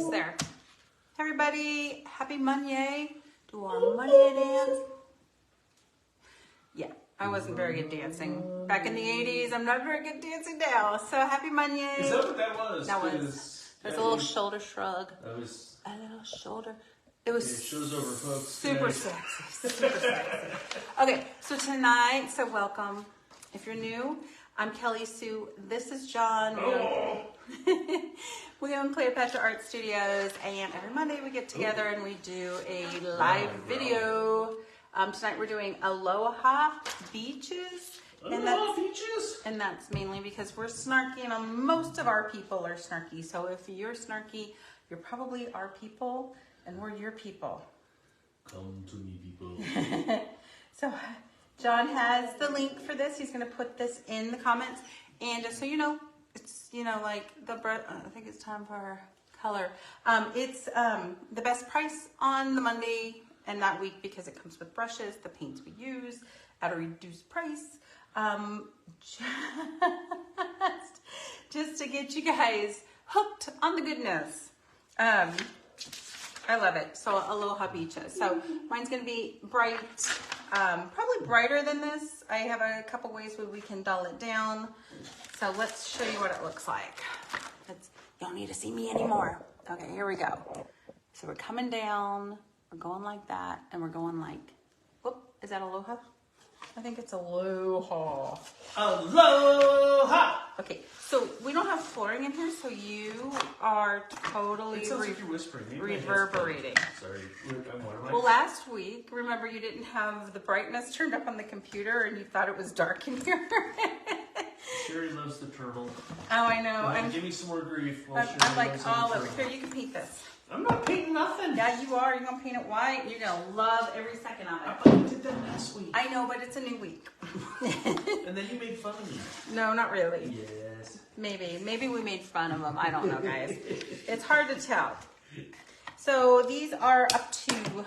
links there. Everybody, happy Monday. Do our Monday dance. Yeah, I wasn't very good dancing back in the 80s. I'm not very good dancing now. So happy Monday. Is that what that was? That was a little shoulder shrug. That was a little shoulder. It was show's over, folks. Super sexy. Super sexy. Okay, so tonight, so welcome. If you're new, I'm Kelly Sue. This is John. Oh. We own Cleopatra Art Studios, and every Monday we get together and we do a live video. Tonight we're doing Aloha Beaches. Aloha Beaches? And that's mainly because we're snarky, and most of our people are snarky. So if you're snarky, you're probably our people, and we're your people. Come to me, people. So John has the link for this. He's going to put this in the comments. And just so you know, it's, like the, I think it's time for our color. It's the best price on the Monday and that week because it comes with brushes, the paints we use at a reduced price. Just to get you guys hooked on the goodness. I love it. So Aloha Beaches. So mine's going to be bright, probably brighter than this. I have a couple ways where we can dull it down. So let's show you what it looks like. You don't need to see me anymore. Okay, here we go. So we're coming down, we're going like that, and we're going like, whoop, is that Aloha? I think it's Aloha. Aloha! Okay, so we don't have flooring in here, so you are totally it sounds like you're whispering. reverberating. Sorry, Well, last week, remember you didn't have the brightness turned up on the computer and you thought it was dark in here. Sherry loves the turtle. Oh, I know. Give me some more grief. I'm like all over. Here, you can paint this. I'm not painting nothing. Yeah, you are. You're going to paint it white. You're going to love every second of it. I thought you did that last week. I know, but it's a new week. And then you made fun of me. No, not really. Yes. Maybe we made fun of them. I don't know, guys. It's hard to tell. So these are up to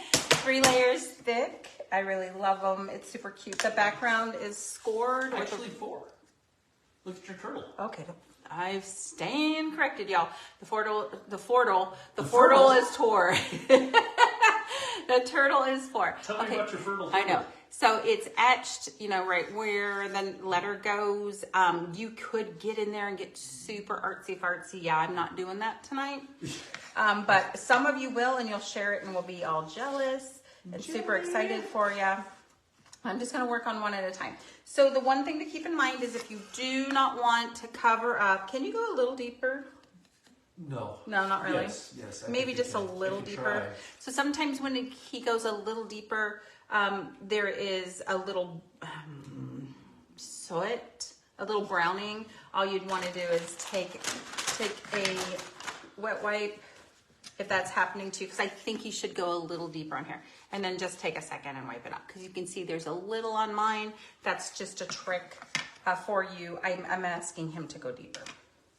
3 layers thick. I really love them. It's super cute. The background is scored. Actually 4. Look at your turtle. Okay. I've staying corrected, y'all. The fortle is tore. The turtle is 4. Tell me about your fertile. I know. So it's etched, right where the letter goes. You could get in there and get super artsy fartsy. Yeah, I'm not doing that tonight. But some of you will, and you'll share it and we'll be all jealous and super excited for you. I'm just going to work on one at a time. So the one thing to keep in mind is if you do not want to cover up, can you go a little deeper? No. No, not really. Yes. Maybe just a little deeper. Try. So sometimes when he goes a little deeper, there is a little soot, a little browning. All you'd want to do is take a wet wipe, if that's happening to you, because I think you should go a little deeper on here. And then just take a second and wipe it up. Because you can see there's a little on mine. That's just a trick for you. I'm asking him to go deeper.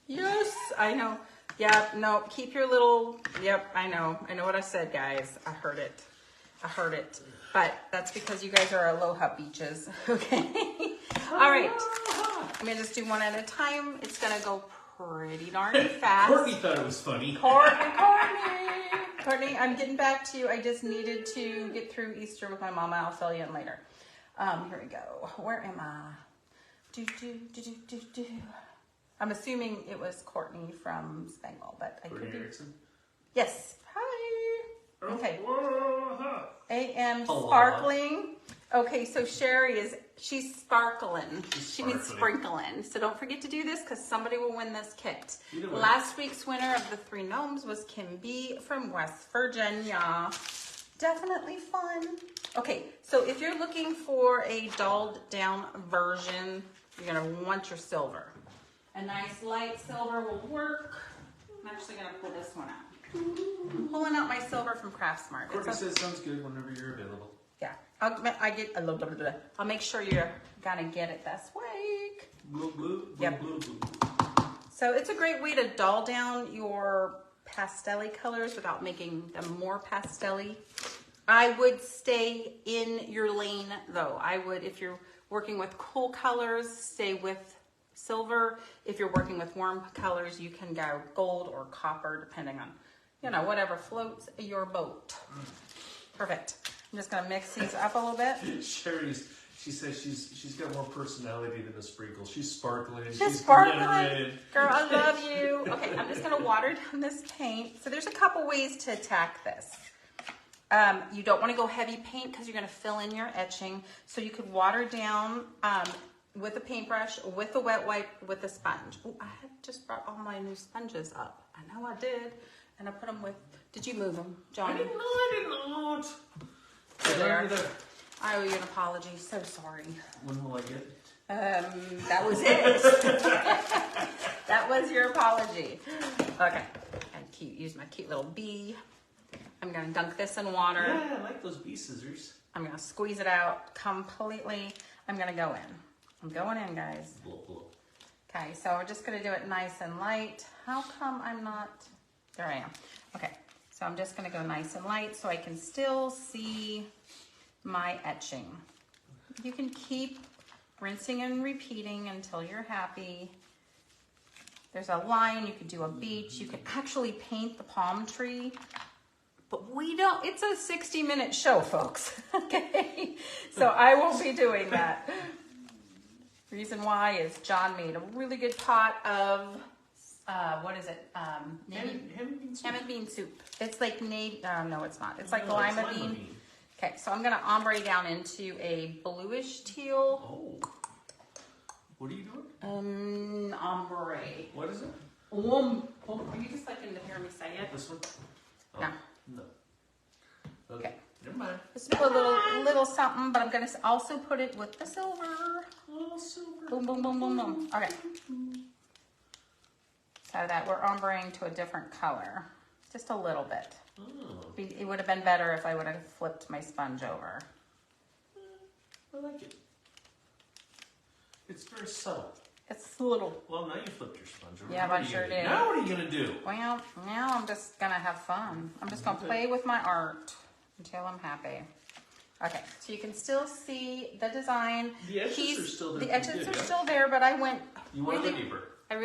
Yes, I know. Yep, no, keep your little, yep, I know what I said, guys. I heard it. But that's because you guys are Aloha Beaches, okay? All right, I'm gonna just do one at a time. It's gonna go pretty darn fast. Courtney thought it was funny. Courtney, I'm getting back to you. I just needed to get through Easter with my mama. I'll fill you in later. Here we go. Where am I? I'm assuming it was Courtney from Spangle, but I could be. Yes. Hi. Okay. A.M. Sparkling. Okay, so Sherry she's sparkling. She means sprinkling. So don't forget to do this because somebody will win this kit. Last week's winner of the 3 gnomes was Kim B from West Virginia. Definitely fun. Okay, so if you're looking for a dulled down version, you're going to want your silver. A nice light silver will work. I'm actually going to pull this one out. I'm pulling out my silver from Craftsmart. Courtney says sounds good whenever you're available. Yeah, I'll make sure you're gonna get it this week. Yep. So it's a great way to dull down your pastel-y colors without making them more pastel-y. I would stay in your lane though. I would, if you're working with cool colors, stay with silver. If you're working with warm colors, you can go gold or copper, depending on, you know, whatever floats your boat. Perfect. I'm just gonna mix these up a little bit. She says she's got more personality than a sprinkle. She's sparkling. She's sparkling. Girl, I love you. Okay, I'm just gonna water down this paint. So there's a couple ways to attack this. You don't want to go heavy paint because you're going to fill in your etching. So you could water down with a paintbrush, with a wet wipe, with a sponge. Oh, I had just brought all my new sponges up. I know I did. And I put them with, did you move them, Johnny? I did not. There. I owe you an apology. So sorry. When will I get it? That was it. That was your apology. Okay. Use my cute little bee. I'm going to dunk this in water. Yeah, I like those bee scissors. I'm going to squeeze it out completely. I'm going to go in. I'm going in, guys. Okay, so we're just going to do it nice and light. How come I'm not... There I am. Okay, so I'm just going to go nice and light so I can still see my etching. You can keep rinsing and repeating until you're happy. There's a line. You could do a beach. You could actually paint the palm tree. But we don't, it's a 60-minute show, folks, okay? So I won't be doing that. Reason why is John made a really good pot of, what is it? Ham and bean soup. It's like navy, no, it's not. It's like lima bean. Okay, so I'm gonna ombre down into a bluish teal. Oh. What are you doing? Ombre. What is it? Are you just like in the hear me say it? This one? Oh. No. No. Okay. Never mind. Just put a little something, but I'm going to also put it with the silver. Oh, silver. Boom, boom, boom, boom, boom. Okay. So that we're ombreing to a different color. Just a little bit. Oh. It would have been better if I would have flipped my sponge over. I like it. It's very subtle. It's a little... Well, now you flipped your sponge over. Yeah, I sure did. Now what are you going to do? Well, now I'm just going to have fun. I'm just going to play with my art until I'm happy. Okay, so you can still see the design. The edges are still there. The edges are still there, but I went... You want it deeper. I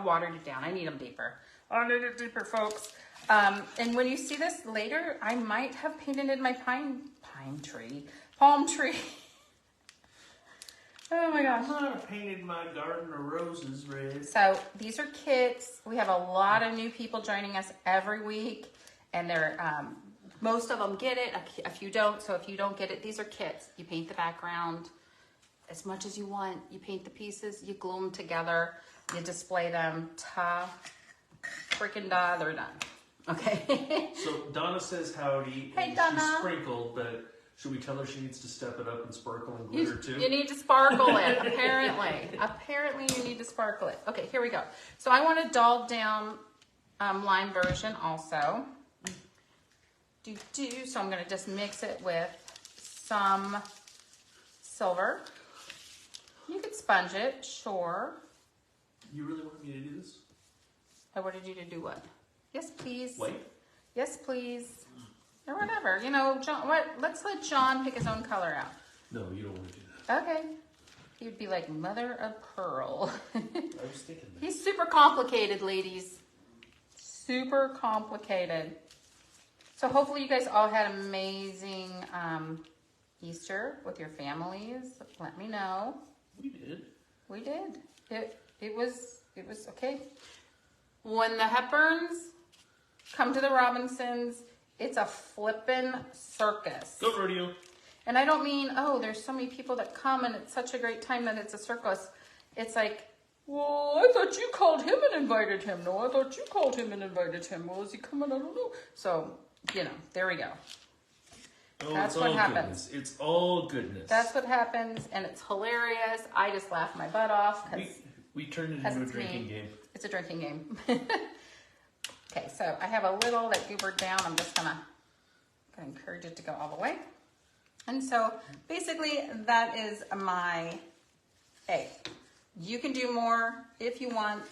watered it down. I need them deeper. I need it deeper, folks. And when you see this later, I might have painted in my palm tree. Oh my gosh. I painted my garden of roses red. So these are kits. We have a lot of new people joining us every week, and they're most of them get it, a few don't. So if you don't get it, these are kits. You paint the background as much as you want. You paint the pieces, you glue them together, you display them. Freaking da, they're done. Okay. So Donna says howdy. Hey, Donna. She's sprinkled, but should we tell her she needs to step it up and sparkle and glitter too? You need to sparkle it, apparently. Apparently you need to sparkle it. Okay, here we go. So I want a dolled down lime version also. So I'm going to just mix it with some silver. You could sponge it, sure. You really want me to do this? I wanted you to do what? Yes, please. Wait. Yes, please. Or whatever. You know, John, let's let John pick his own color out. No, you don't want to do that. Okay. He would be like mother of pearl. I was thinking that. He's super complicated, ladies. Super complicated. So hopefully you guys all had amazing Easter with your families. Let me know. We did. We did. It was okay. When the Hepburns come to the Robinsons, it's a flippin' circus. Go rodeo. And I don't mean, oh, there's so many people that come and it's such a great time that it's a circus. It's like, well, I thought you called him and invited him. No, I thought you called him and invited him. Well, is he coming? I don't know. So, you know, there we go. Oh, That's it's what all happens. Goodness. It's all goodness. That's what happens, and it's hilarious. I just laugh my butt off. We turned it into a drinking game. It's a drinking game. Okay, so I have a little that goobered down. I'm just gonna encourage it to go all the way. And so basically that is my egg. You can do more if you want.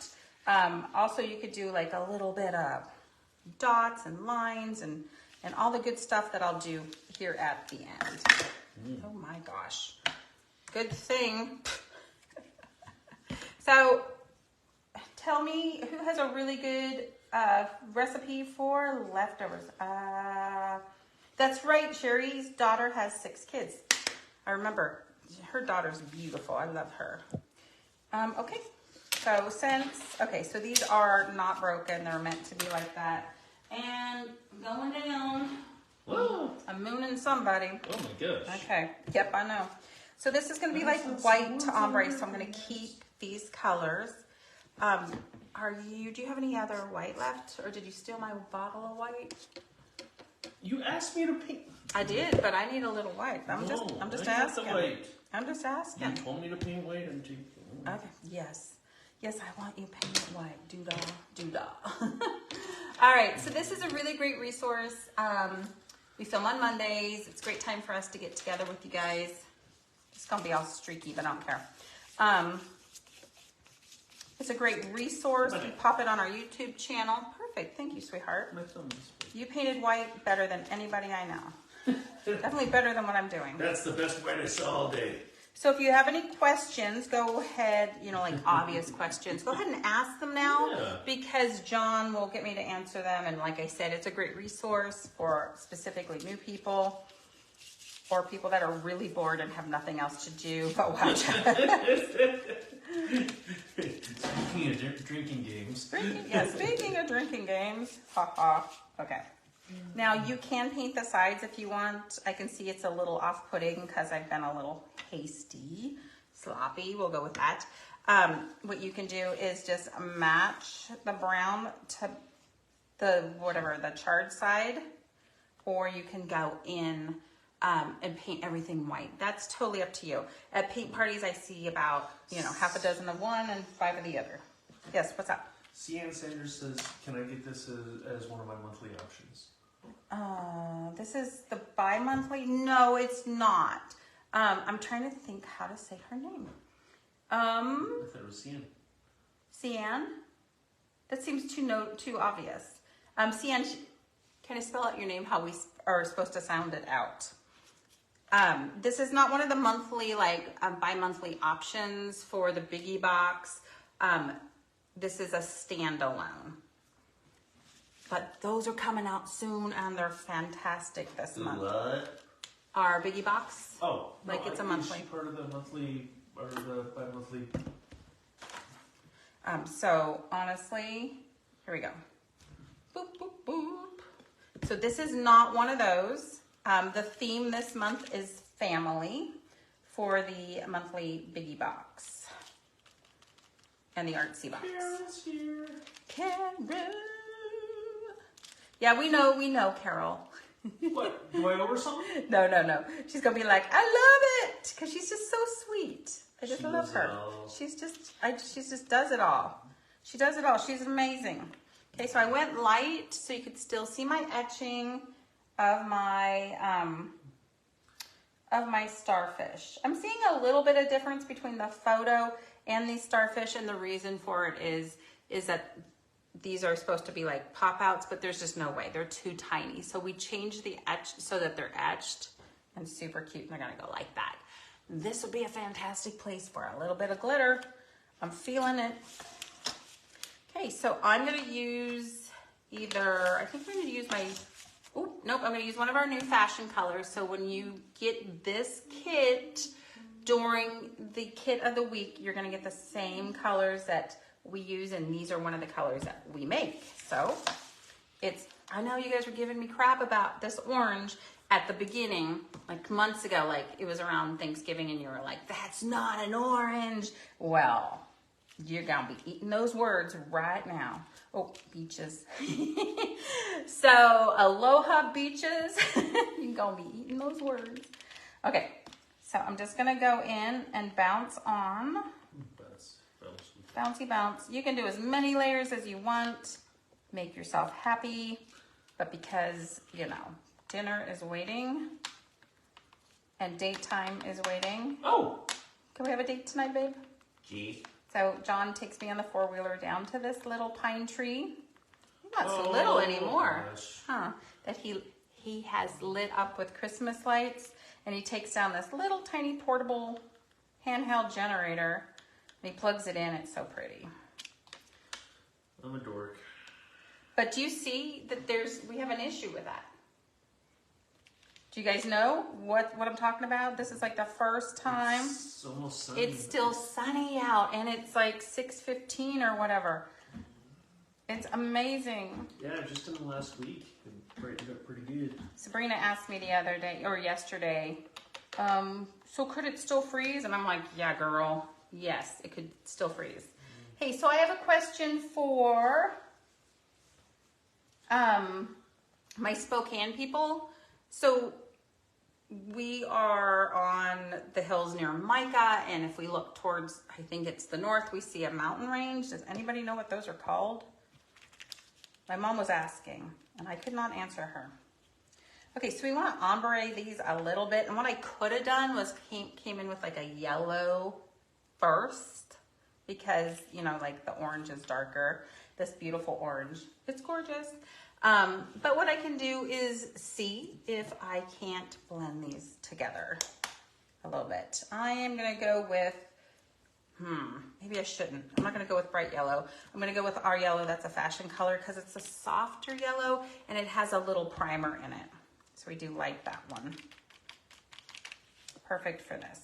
Also, you could do like a little bit of dots and lines and all the good stuff that I'll do here at the end. Oh my gosh. Good thing. So tell me who has a really good recipe for leftovers. That's right, Sherry's daughter has 6 kids. I remember her daughter's beautiful. I love her. Okay, so so these are not broken. They're meant to be like that. And going down. Whoa. I'm mooning somebody. Oh my gosh. Okay, yep, I know. So this is going to be like white to ombre, so I'm going to keep these colors. Do you have any other white left, or did you steal my bottle of white? You asked me to paint. I did, but I need a little white. I'm just asking. White. I'm just asking. You told me to paint white, and Okay. Yes, I want you painted white. Doo-dah. All right. So this is a really great resource. We film on Mondays. It's a great time for us to get together with you guys. It's gonna be all streaky, but I don't care. It's a great resource. We pop it on our YouTube channel. Perfect. Thank you, sweetheart. My thumb is big. You painted white better than anybody I know. Definitely better than what I'm doing. That's the best white I saw all day. So if you have any questions, go ahead, like obvious questions, go ahead and ask them now because John will get me to answer them. And like I said, it's a great resource for specifically new people or people that are really bored and have nothing else to do but watch. Speaking of drinking games. Speaking of drinking games. Okay. Now you can paint the sides if you want. I can see it's a little off-putting because I've been a little hasty, sloppy. We'll go with that. What you can do is just match the brown to the charred side, or you can go in and paint everything white. That's totally up to you. At paint parties, I see about, half a dozen of one and 5 of the other. Yes, what's up? Cian Sanders says, can I get this as one of my monthly options? This is the bi-monthly? No, it's not. I'm trying to think how to say her name. I thought it was Cian. Cian? That seems too obvious. Cian, can I spell out your name how we are supposed to sound it out? This is not one of the monthly, bi-monthly options for the Biggie Box. This is a standalone. But those are coming out soon, and they're fantastic this month. What? Our Biggie Box. Oh. It's a monthly. Is she part of the monthly, or the bi-monthly? So, honestly, here we go. Boop, boop, boop. So this is not one of those. The theme this month is family for the monthly Biggie Box. And the artsy box. Carol's here. Carol. Yeah, we know, Carol. What? Do I owe her something? No. She's going to be like, I love it. Because she's just so sweet. I just love her. She just does it all. She does it all. She's amazing. Okay, so I went light so you could still see my etching of my starfish. I'm seeing a little bit of difference between the photo and these starfish, and the reason for it is that these are supposed to be like pop-outs, but there's just no way. They're too tiny. So we changed the etch so that they're etched and super cute, and they're gonna go like that. This would be a fantastic place for a little bit of glitter. I'm feeling it. Okay, so I'm gonna use I'm gonna use I'm gonna use one of our new fashion colors. So when you get this kit during the kit of the week, you're gonna get the same colors that we use, and these are one of the colors that we make. So I know you guys were giving me crap about this orange at the beginning, like months ago, like it was around Thanksgiving, and you were like, that's not an orange. Well, you're gonna be eating those words right now. Oh, beaches. So, Aloha Beaches. You're gonna be eating those words. Okay, so I'm just gonna go in and bounce on. Bouncy bounce. You can do as many layers as you want. Make yourself happy. But because, dinner is waiting and date time is waiting. Oh! Can we have a date tonight, babe? Gee. So John takes me on the 4-wheeler down to this little pine tree. Not so little anymore. Gosh. That he has lit up with Christmas lights. And he takes down this little tiny portable handheld generator When he plugs it in, it's so pretty. I'm a dork. But do you see that we have an issue with that? Do you guys know what I'm talking about? This is like the first time. It's almost sunny. It's still sunny out, and it's like 6:15 or whatever. It's amazing. Yeah, just in the last week, it brightened up pretty good. Sabrina asked me the other day, or yesterday, so could it still freeze? And I'm like, yeah, girl. Yes, it could still freeze. Hey, so I have a question for my Spokane people. So we are on the hills near Micah, and if we look towards, I think it's the north, we see a mountain range. Does anybody know what those are called? My mom was asking, and I could not answer her. Okay, so we want to ombre these a little bit, and what I could have done was came in with like a yellow first, because, you know, like the orange is darker. This beautiful orange, it's gorgeous. But what I can do is see if I can't blend these together a little bit. I am going to go with, maybe I shouldn't. I'm not going to go with bright yellow. I'm going to go with our yellow. That's a fashion color because it's a softer yellow and it has a little primer in it. So we do like that one. Perfect for this.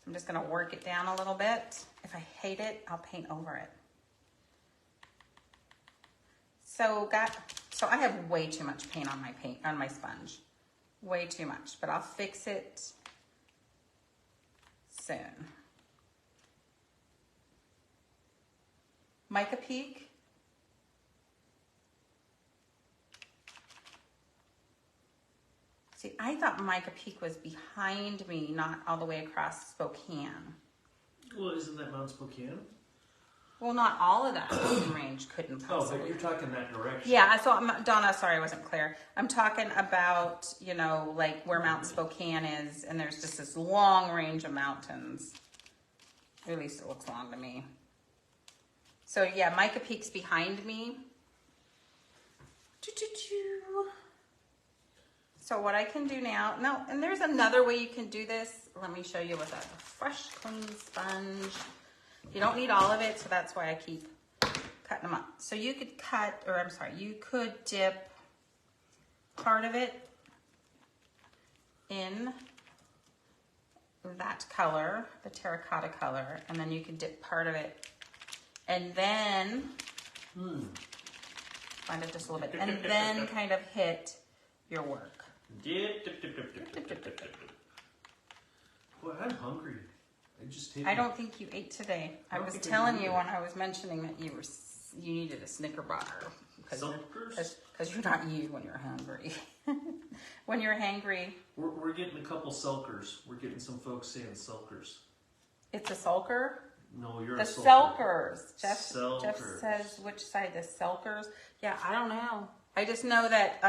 I'm just going to work it down a little bit. If I hate it, I'll paint over it. So I have way too much paint on my sponge. Way too much, but I'll fix it soon. Micah Peak. See, I thought Micah Peak was behind me, not all the way across Spokane. Well, isn't that Mount Spokane? Well, not all of that mountain range couldn't possibly. Oh, but you're talking that direction. Yeah, so Donna, sorry, I wasn't clear. I'm talking about, you know, like where Mount Spokane is, and there's just this long range of mountains. At least it looks long to me. So yeah, Micah Peak's behind me. So what I can do now, and there's another way you can do this. Let me show you with a fresh, clean sponge. You don't need all of it, so that's why I keep cutting them up. So you could you could dip part of it in that color, the terracotta color, and then you could dip part of it, and then find it just a little bit, and then kind of hit your work. Dip. Boy, I'm hungry. I don't think you ate today. I was telling you when I was mentioning that you needed a Snicker-bar. Because you're not you when you're hungry. When you're hangry. We're getting a couple sulkers. We're getting some folks saying sulkers. It's a sulker? No, you're the a sulker. Selkers. Jeff says which side, the Selkers? Yeah, I don't know. I just know that,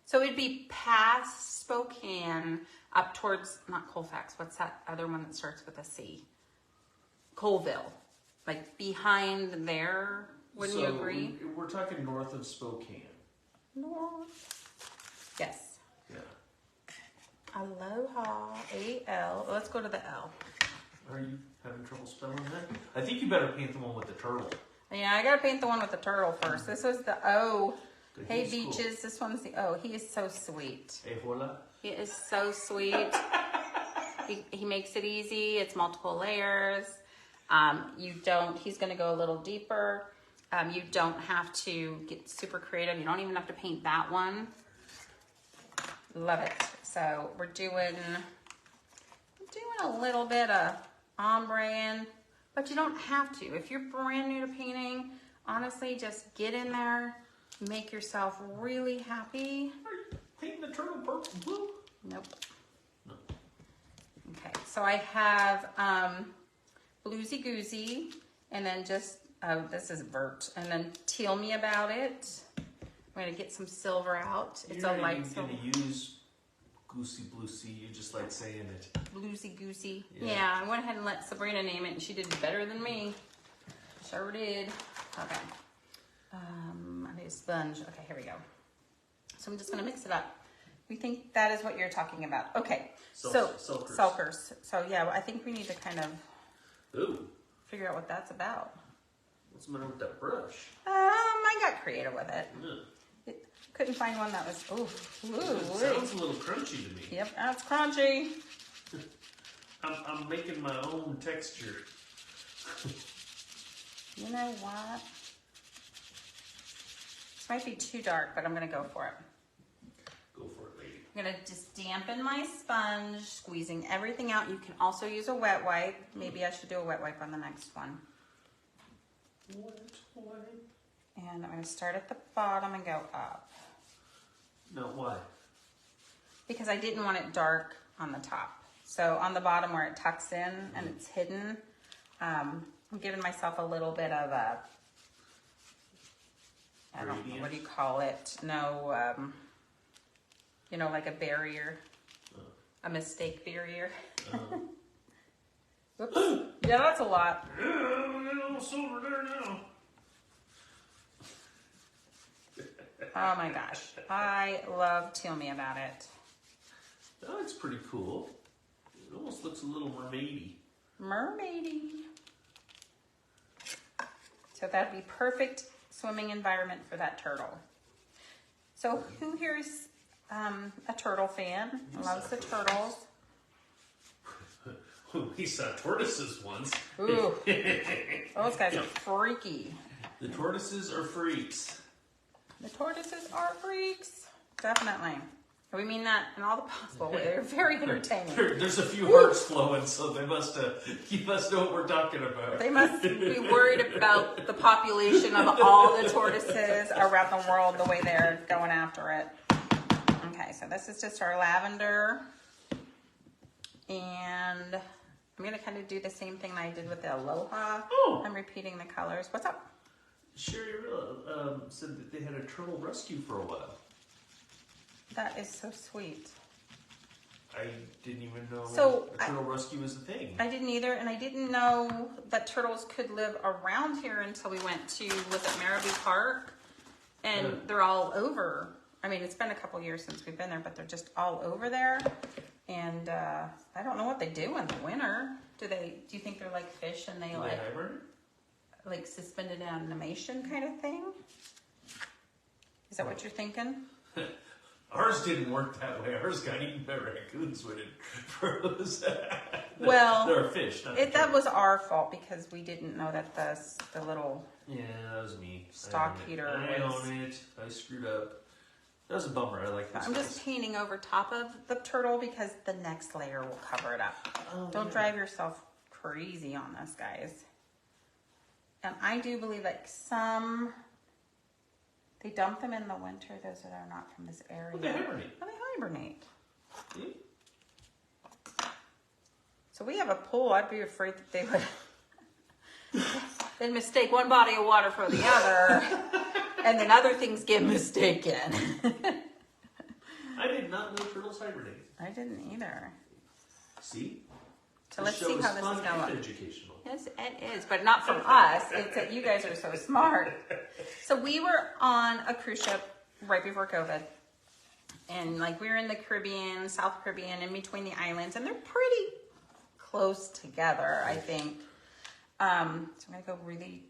so it'd be past Spokane, up towards, not Colfax, what's that other one that starts with a C? Colville. Like behind there, wouldn't you agree? We're talking north of Spokane. North. Yes. Yeah. Aloha, A-L. Let's go to the L. Are you having trouble spelling that? I think you better paint the one with the turtle. Yeah, I gotta paint the one with the turtle first. This was the O. Hey, He's Beaches. cool. This one's the O. He is so sweet. Hey, hola. He is so sweet. he makes it easy. It's multiple layers. He's going to go a little deeper. You don't have to get super creative. You don't even have to paint that one. Love it. So we're doing a little bit of ombre, but you don't have to. If you're brand new to painting, honestly, just get in there. Make yourself really happy. Are you painting the turtle purple blue? Nope. No. Okay, so I have Bluesy Goosey, and then just, this is Vert, and then Tell Me About It. I'm going to get some silver out. It's a light silver. You're going to use Goosey Bluesy, you just like saying it. Bluesy Goosey. Yeah, I went ahead and let Sabrina name it, and she did better than me. Sure did. Okay. I need a sponge. Okay, here we go. So I'm just going to mix it up. We think that is what you're talking about. Okay. Sulkers. So yeah, I think we need to kind of figure out what that's about. What's the matter with that brush? I got creative with it. Yeah. Couldn't find one that was, It sounds a little crunchy to me. Yep, that's crunchy. I'm making my own texture. You know what? This might be too dark, but I'm going to go for it. Go for it, lady. I'm going to just dampen my sponge, squeezing everything out. You can also use a wet wipe. Maybe I should do a wet wipe on the next one. Wet wipe. And I'm going to start at the bottom and go up. No, why? Because I didn't want it dark on the top. So on the bottom where it tucks in and it's hidden, I'm giving myself a little bit of a, I don't know, what do you call it? No, you know, like a barrier, a mistake barrier. Oops. Yeah, that's a lot. Yeah, I'm a little silver there now. Oh my gosh. I love Tell Me About It. Oh, it's pretty cool. It almost looks a little mermaidy. Mermaidy. So that'd be perfect swimming environment for that turtle. So who here is a turtle fan? Loves the turtles. We saw tortoises once. Ooh. Those guys are freaky. The tortoises are freaks. The tortoises are freaks. Definitely. We mean that in all the possible ways. They're very entertaining. There's a few hearts flowing, so they must you must know what we're talking about. They must be worried about the population of all the tortoises around the world, the way they're going after it. Okay, so this is just our lavender. And I'm going to kind of do the same thing that I did with the Aloha. Oh. I'm repeating the colors. What's up? Sherry said that they had a turtle rescue for a while. That is so sweet. I didn't even know a turtle rescue was a thing. I didn't either, and I didn't know that turtles could live around here until we went to, was it Marabou Park? And they're all over. I mean, it's been a couple years since we've been there, but they're just all over there. And I don't know what they do in the winter. Do you think they're like fish and they like suspended animation kind of thing? Is that what you're thinking? Ours didn't work that way. Ours got eaten by raccoons when it froze. Well, they're a fish. That was our fault because we didn't know that the little that was me. Stock heater. I own it. I screwed up. That was a bummer. I like this. I'm just painting over top of the turtle because the next layer will cover it up. Don't drive yourself crazy on this, guys. And I do believe like they dump them in the winter, those that are not from this area. Well, they hibernate. Oh, they hibernate. Yeah. So we have a pool. I'd be afraid that they would they'd mistake one body of water for the other, and then other things get mistaken. I did not know turtles hibernate. I didn't either. See? So let's see how this is going. Educational. Yes, it is, but not from us. It's that you guys are so smart. So we were on a cruise ship right before COVID. And like we were in the Caribbean, South Caribbean, in between the islands. And they're pretty close together, I think. So I'm going to go really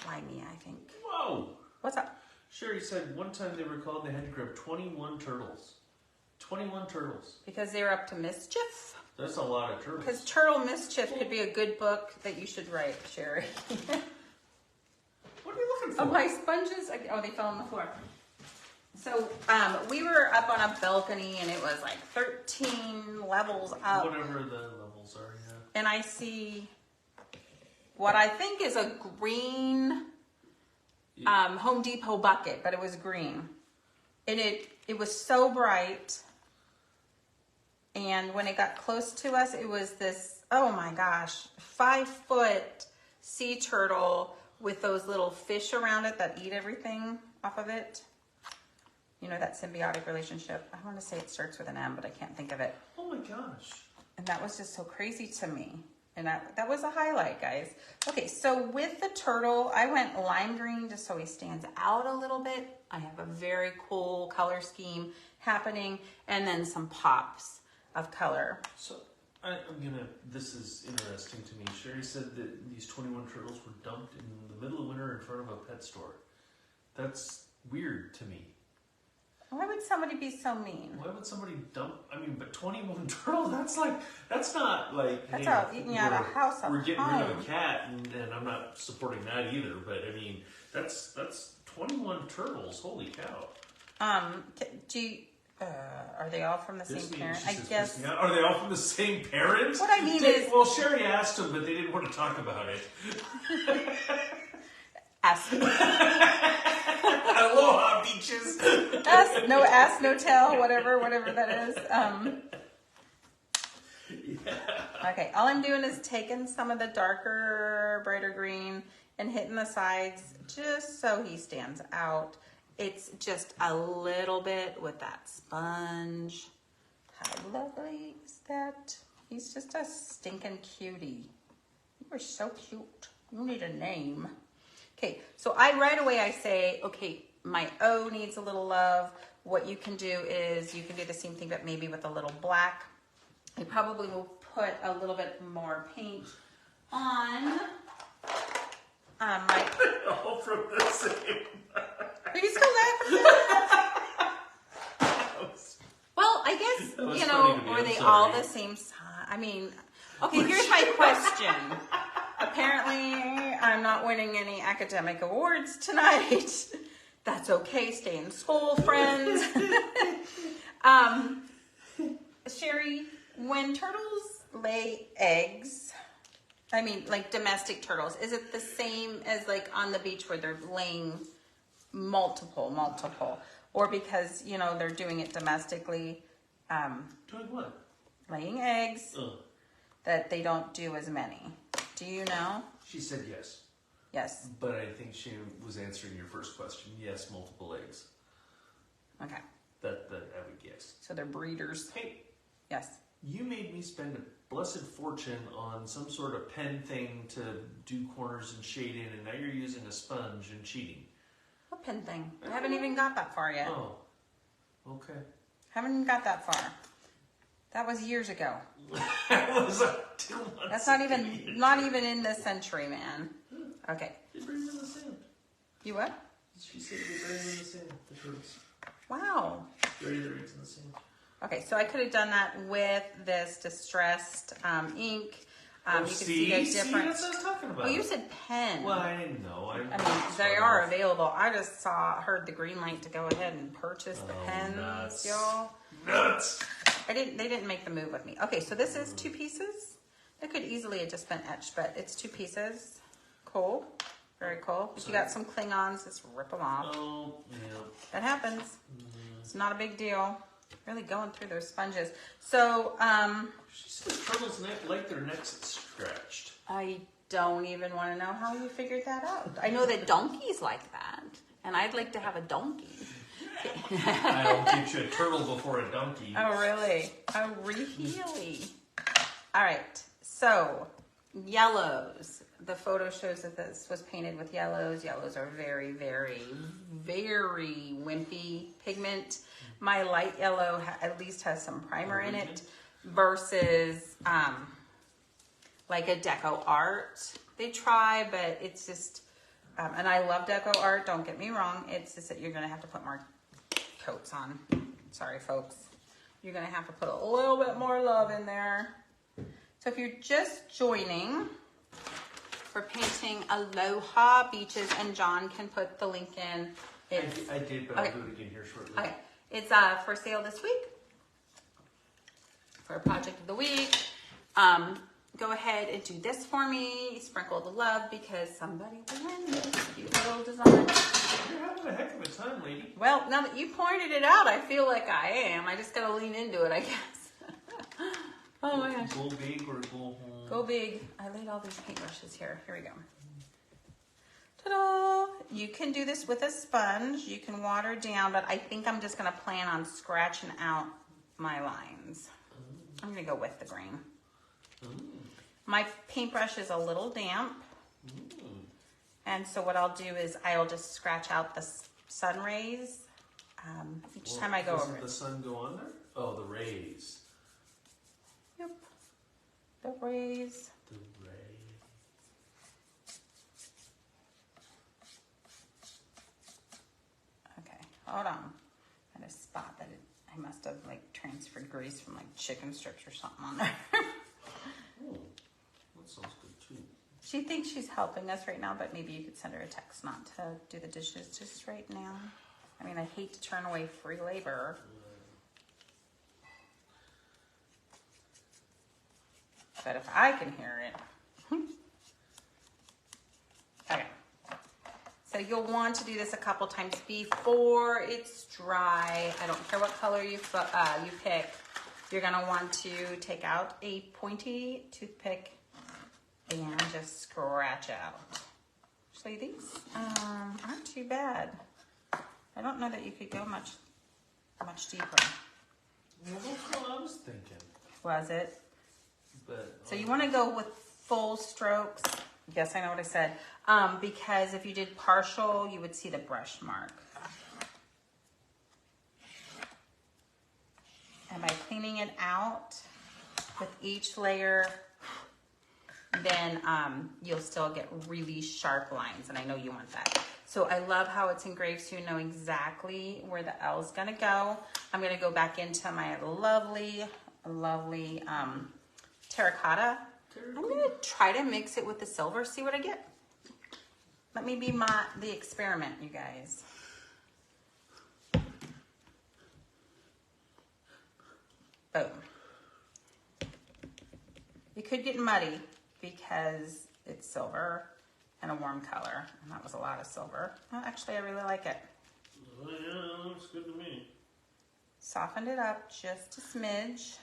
limey, I think. Whoa. What's up? Sherry said one time they were called and they had to grab 21 turtles. 21 turtles. Because they were up to mischief? That's a lot of turtles. Because Turtle Mischief could be a good book that you should write, Sherry. What are you looking for? Oh, my sponges. Oh, they fell on the floor. So we were up on a balcony, and it was like 13 levels up. Whatever the levels are, yeah. And I see what I think is a green Home Depot bucket, but it was green. And it was so bright. And when it got close to us, it was this, oh my gosh, 5-foot sea turtle with those little fish around it that eat everything off of it. You know, that symbiotic relationship. I want to say it starts with an M, but I can't think of it. Oh my gosh. And that was just so crazy to me. And that was a highlight, guys. Okay, so with the turtle, I went lime green just so he stands out a little bit. I have a very cool color scheme happening, and then some pops of color. So this is interesting to me. Sherry said that these 21 turtles were dumped in the middle of winter in front of a pet store. That's weird to me. Why would somebody be so mean? Why would somebody dump? But 21 turtles, that's not like, that's hey, out eating out of a house. We're getting rid of a cat, and I'm not supporting that either. But I mean, that's 21 turtles. Holy cow. Are they all from the same parent? I guess. Are they all from the same parent? What I mean is, well, Sherry asked them, but they didn't want to talk about it. Ask. Aloha Beaches. Ask, no tell, whatever that is. Yeah. Okay, all I'm doing is taking some of the darker, brighter green and hitting the sides just so he stands out. It's just a little bit with that sponge. How lovely is that? He's just a stinking cutie. You are so cute. You need a name. Okay, so right away I say, okay, my O needs a little love. What you can do is you can do the same thing, but maybe with a little black. I probably will put a little bit more paint on my... All from the same... Are you still there? Well, I guess, were they all the same size? I mean, okay, here's my question. Apparently, I'm not winning any academic awards tonight. That's okay. Stay in school, friends. Sherry, when turtles lay eggs, I mean, like domestic turtles, is it the same as like on the beach where they're laying multiple, or because they're doing it domestically? Doing what? Laying eggs. That they don't do as many. Do you know? She said yes. Yes. But I think she was answering your first question. Yes, multiple eggs. Okay. That I would guess. So they're breeders. Hey. Yes. You made me spend a blessed fortune on some sort of pen thing to do corners and shade in, and now you're using a sponge and cheating. What pen thing? I haven't even got that far yet. Oh. Okay. Haven't even got that far. That was years ago. That was 2 months. That's not even in this century, man. Okay. You bring them in the sand. You what? She said you bring them in the sand. The turtles. Wow. Bury their eggs in the sand. Okay, so I could have done that with this distressed ink. You can see the different. That's what I was talking about. Well, you said pen. Well, I didn't know. I mean, they are available. I just heard the green light to go ahead and purchase the pens, y'all. Nuts. They didn't make the move with me. Okay, so this is 2 pieces. It could easily have just been etched, but it's 2 pieces. Cool. Very cool. If you got some Klingons, just rip them off. Oh, yeah. That happens. It's not a big deal. Really going through those sponges. So, she said turtles like their necks scratched. I don't even want to know how you figured that out. I know that donkeys like that, and I'd like to have a donkey. I'll get you a turtle before a donkey. Oh, really? Oh, really? All right. So, yellows. The photo shows that this was painted with yellows. Yellows are very, very, very wimpy pigment. My light yellow at least has some primer in it versus like a deco art. They try, but it's just, and I love deco art, don't get me wrong. It's just that you're going to have to put more coats on. Sorry, folks. You're going to have to put a little bit more love in there. So if you're just joining, we're painting Aloha Beaches, and John can put the link in. I did, but okay. I'll do it again here shortly. Okay. It's for sale this week for project of the week. Go ahead and do this for me. Sprinkle the love because somebody will win this cute little design. You're having a heck of a time, lady. Well, now that you pointed it out, I feel like I am. I just got to lean into it, I guess. Oh my gosh. Go big or go home? Go big. I laid all these paintbrushes here. Here we go. Ta-da! You can do this with a sponge. You can water down, but I think I'm just going to plan on scratching out my lines. I'm going to go with the green. My paintbrush is a little damp. And so what I'll do is I'll just scratch out the sun rays each time I go over it. Doesn't the sun go on there? Oh, the rays. Yep. The rays. The rays. Okay, hold on. I had a spot that I must have like transferred grease from like chicken strips or something on there. Oh, that sounds good too. She thinks she's helping us right now, but maybe you could send her a text not to do the dishes just right now. I mean, I hate to turn away free labor. But if I can hear it. Okay. So you'll want to do this a couple times before it's dry. I don't care what color you pick. You're going to want to take out a pointy toothpick and just scratch out. Actually, these aren't too bad. I don't know that you could go much deeper. Well, that's what I was thinking. Was it? But so you want to go with full strokes. Yes, I know what I said. Because if you did partial, you would see the brush mark. And by cleaning it out with each layer, then you'll still get really sharp lines, and I know you want that. So I love how it's engraved, so you know exactly where the L is gonna go. I'm gonna go back into my lovely terracotta. I'm gonna try to mix it with the silver, see what I get. Let me be the experiment, you guys. Boom. It could get muddy because it's silver and a warm color, and that was a lot of silver. Well, actually, I really like it. Oh, yeah, that looks good to me. Softened it up just a smidge.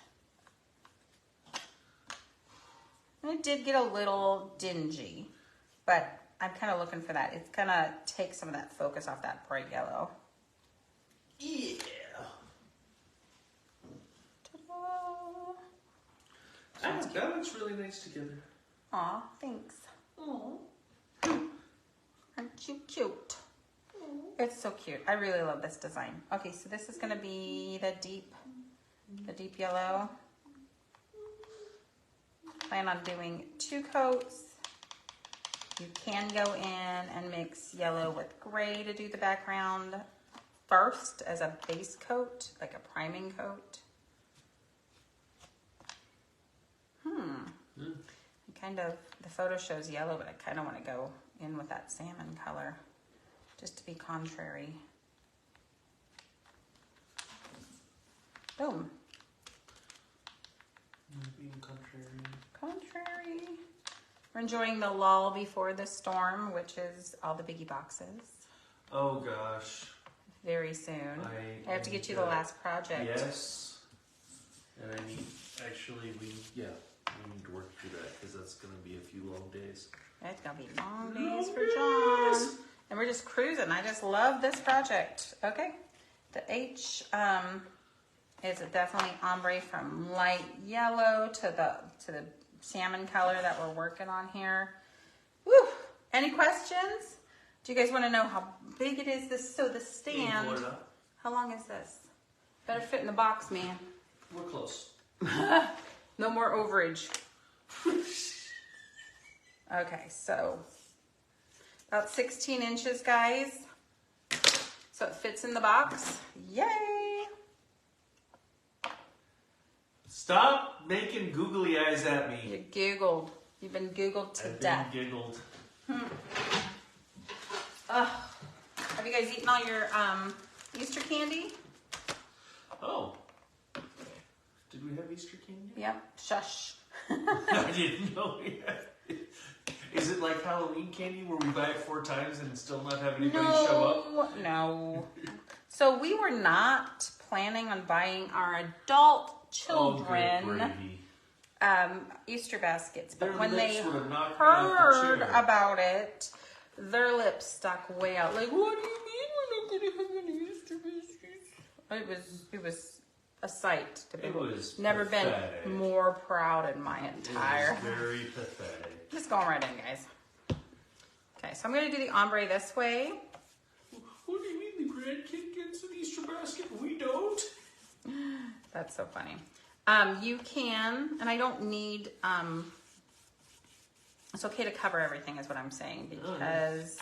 And it did get a little dingy, but I'm kind of looking for that. It's gonna take some of that focus off that bright yellow. Yeah. Ta-da! That looks really nice together. Aw, thanks. Oh. Aren't you cute? It's so cute. I really love this design. Okay, so this is gonna be the deep yellow. Plan on doing 2 coats. You can go in and mix yellow with gray to do the background first as a base coat, like a priming coat. Kind of, the photo shows yellow, but I kind of want to go in with that salmon color just to be contrary. Boom. Being contrary. Contrary. We're enjoying the lull before the storm, which is all the biggie boxes. Oh gosh. Very soon. I have to get you the last project. Yes. And I need, actually, we need to work through that because that's going to be a few long days. It's going to be long days for John. And we're just cruising. I just love this project. Okay. The H is definitely ombre from light yellow to the salmon color that we're working on here. Woo! Any questions? Do you guys want to know how big it is? So the stand, how long is this? Better fit in the box, man. We're close. No more overage. Okay, so about 16 inches, guys. So it fits in the box. Yay! Stop making googly eyes at me. You giggled. You've been giggled to death. I've been giggled. Have you guys eaten all your Easter candy? Oh. Did we have Easter candy? Yep. Shush. I didn't know we had it. Is it like Halloween candy where we buy it 4 times and still not have anybody show up? No. So we were not planning on buying our adult children Easter baskets, but when they heard about it, their lips stuck way out. Like, what do you mean we're not going to have any Easter baskets? a sight to It behold. was Never pathetic. been more proud in my entire. It was very pathetic. Just going right in, guys. Okay, so I'm going to do the ombre this way. What do you mean the grandkid gets an Easter basket? We don't. That's so funny. You can, and I don't need, it's okay to cover everything is what I'm saying, because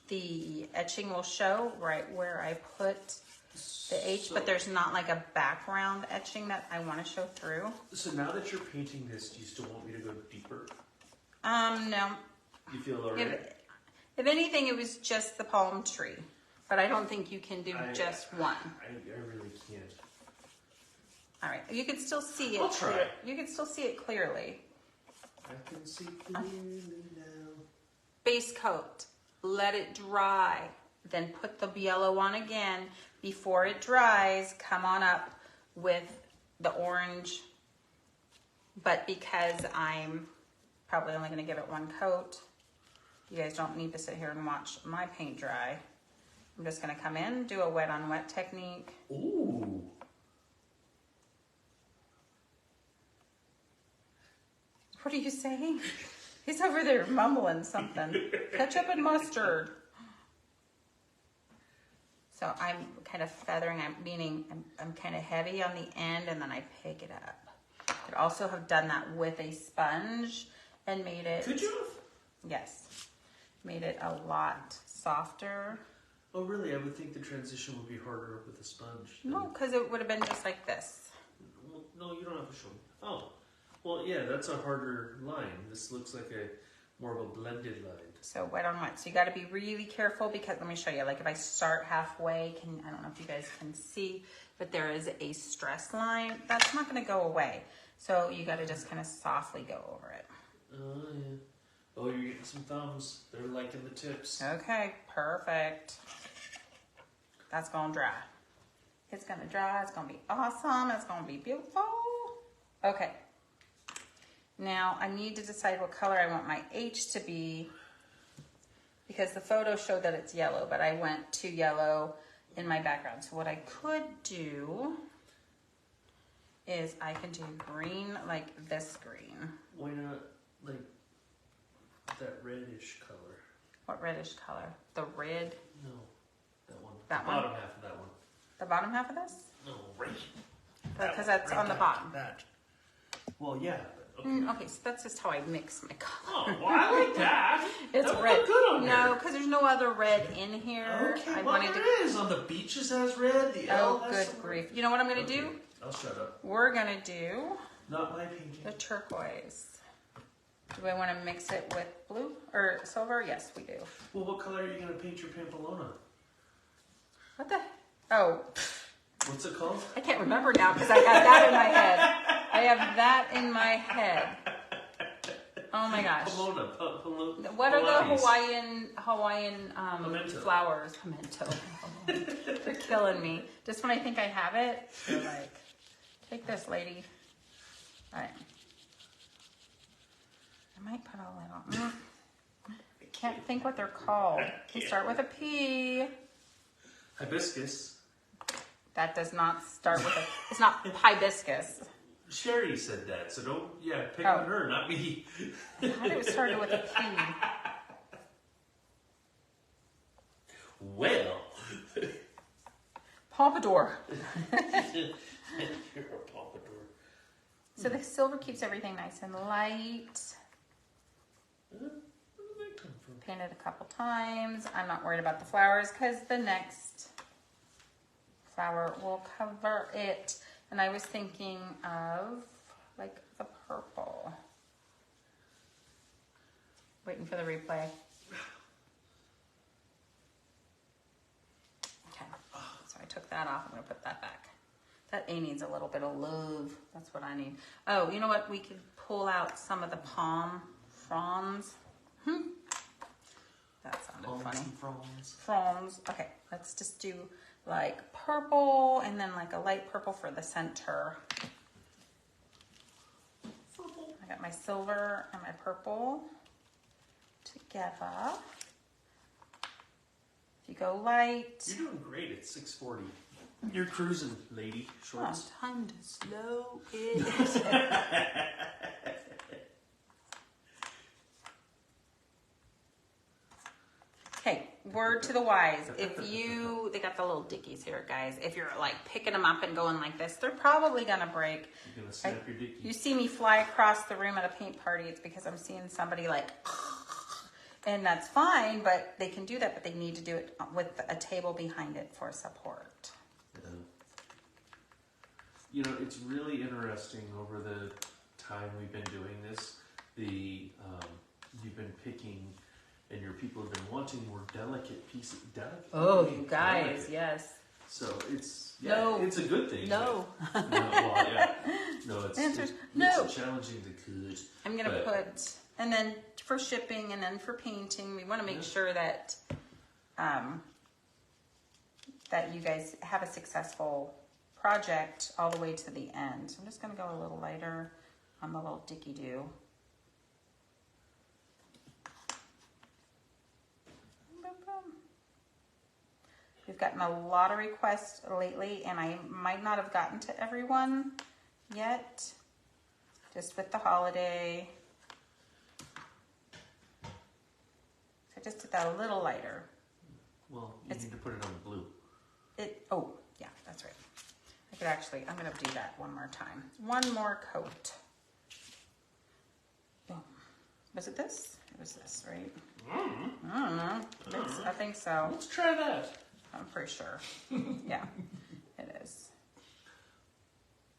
the etching will show right where I put the H, but there's not like a background etching that I want to show through. So now that you're painting this, do you still want me to go deeper? No. You feel alright? If anything, it was just the palm tree, but I don't think you can do just one. I really can't. All right, you can still see it. I'll try. You can still see it clearly. I can see clearly now. Base coat, let it dry, then put the yellow on again. Before it dries, come on up with the orange. But because I'm probably only going to give it one coat, you guys don't need to sit here and watch my paint dry. I'm just going to come in, do a wet on wet technique. Ooh. What are you saying? He's over there mumbling something. Ketchup and mustard. So I'm kind of feathering, meaning I'm kind of heavy on the end and then I pick it up. Could also have done that with a sponge and made it. Could you have? Yes. Made it a lot softer. Oh, really? I would think the transition would be harder with a sponge. No, because it would have been just like this. Well, no, you don't have to show me. Oh. Well, yeah, that's a harder line. This looks like more of a blended line. So wet on wet. So you got to be really careful because let me show you. Like if I start halfway, I don't know if you guys can see, but there is a stress line. That's not going to go away. So you got to just kind of softly go over it. Oh, yeah. Oh, you're getting some thumbs. They're liking the tips. Okay, perfect. That's going to dry. It's going to dry. It's going to be awesome. It's going to be beautiful. Okay. Now I need to decide what color I want my H to be because the photo showed that it's yellow, but I went to yellow in my background. So what I could do is I can do green, like this green. Why not like that reddish color? What reddish color? The red? No, that one. That the one? bottom half of that one. The bottom half of this? No, right. Because that's on the bottom. That. Well, yeah. But okay. Okay, so that's just how I mix my color. Oh, well, I like that. It's that would red. look good on No, there. because there's no other red in here. Okay, I well, wanted there is. On the beaches has red. The L Oh, has good some grief. You know what I'm going to Okay, do? I'll shut up. We're going to do Not my painting. the turquoise. Do I want to mix it with blue or silver? Yes, we do. Well, what color are you going to paint your Pampelona? What the? Oh, What's it called? I can't remember now because I have that in my head. I have that in my head. Oh my gosh. Pomona. What are the Pilates. Hawaiian Pimento. flowers? Pimento. They're killing me. Just when I think I have it, they're like, take this, lady. All right. I might put a little. I can't think what they're called. They start with a P. Hibiscus. That does not start with a. It's not hibiscus. Sherry said that, so don't, pick Oh. on her, not me. I thought it started with a P. Well. Pompadour. You're a pompadour. So the silver keeps everything nice and light. Where did that come from? Painted a couple times. I'm not worried about the flowers because the next flower will cover it. And I was thinking of like the purple. Waiting for the replay. Okay, so I took that off. I'm gonna put that back. That A needs a little bit of love. That's what I need. Oh, you know what? We could pull out some of the palm fronds. That sounded funny. Fronds. Okay, let's just do like purple and then like a light purple for the center. I got my silver and my purple together. If you go light. You're doing great at 6:40. You're cruising, lady. Shorts. Oh, time to slow it. Okay, word to the wise. They got the little dickies here, guys. If you're like picking them up and going like this, they're probably gonna break. You're gonna snap your dickie. You see me fly across the room at a paint party, it's because I'm seeing somebody like, and that's fine, but they can do that, but they need to do it with a table behind it for support. You know, it's really interesting over the time we've been doing this. You've been picking, and your people have been wanting more delicate pieces. Oh, you guys, yes. So it's it's a good thing. No. But, no, it's challenging to cut. I'm gonna put, and then for shipping, and then for painting, we want to make sure that that you guys have a successful project all the way to the end. So I'm just going to go a little lighter on the little dicky-doo. We've gotten a lot of requests lately, and I might not have gotten to everyone yet, just with the holiday. So I just did that a little lighter. Well, you need to put it on blue. Oh, yeah, that's right. I could actually, I'm going to do that one more time. One more coat. Boom. Was it this? It was this, right? I don't know. I think so. Let's try that. I'm pretty sure. Yeah, it is.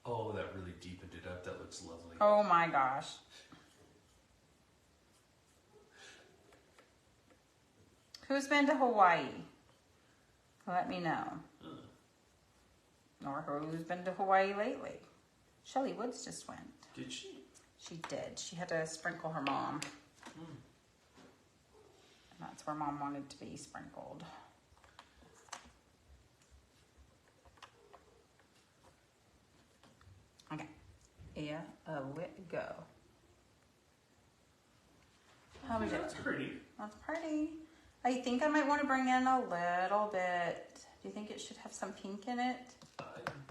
Oh, that really deepened it up. That looks lovely. Oh my gosh. Who's been to Hawaii? Let me know. Or who's been to Hawaii lately? Shelley Woods just went. Did she? She did. She had to sprinkle her mom. And that's where mom wanted to be sprinkled. Okay. Here we go. How we doing? That's pretty. That's pretty. I think I might want to bring in a little bit. Do you think it should have some pink in it?